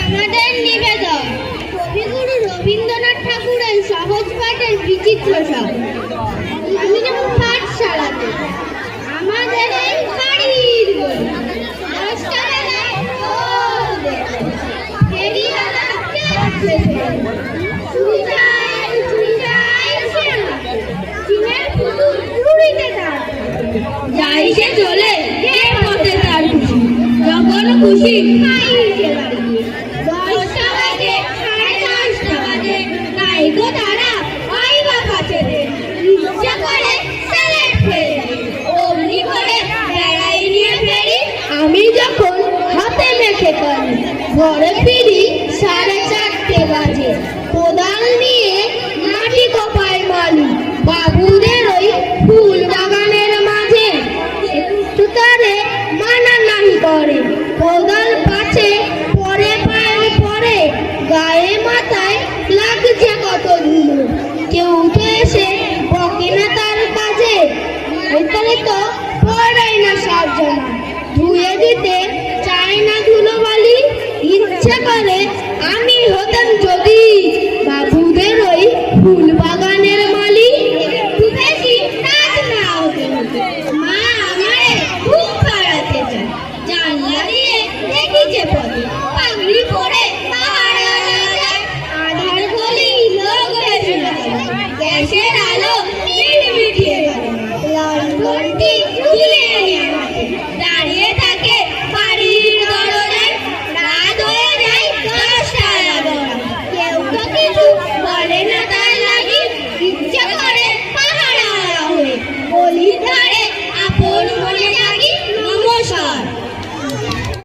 আমাদের নিবেদন কবিগুরু রবীন্দ্রনাথ ঠাকুরের সহজ পাঠের বিচিত্র সব। আমি যেমন পাঠশালাতে আমাদের এই বাড়ির বই 10টা বেলায় রোজ ফেরিওয়ালা যাচ্ছে চুড়িদার চুড়িদার চিনের পুতুল ঘুরিতে তার যাই সে চলে কে পথে তার খুশি যখন খুশি খাইছে বাড়ি 10টা বাজে 10:30 বাজে নাই গো তারা আইবা কাছে ইচ্ছা করে স্যালেড ফেলে অমনি করে বেড়াই নিয়ে ফেরি আমি যখন হাতে মেখে পারি ঘরে ফিরি 3:30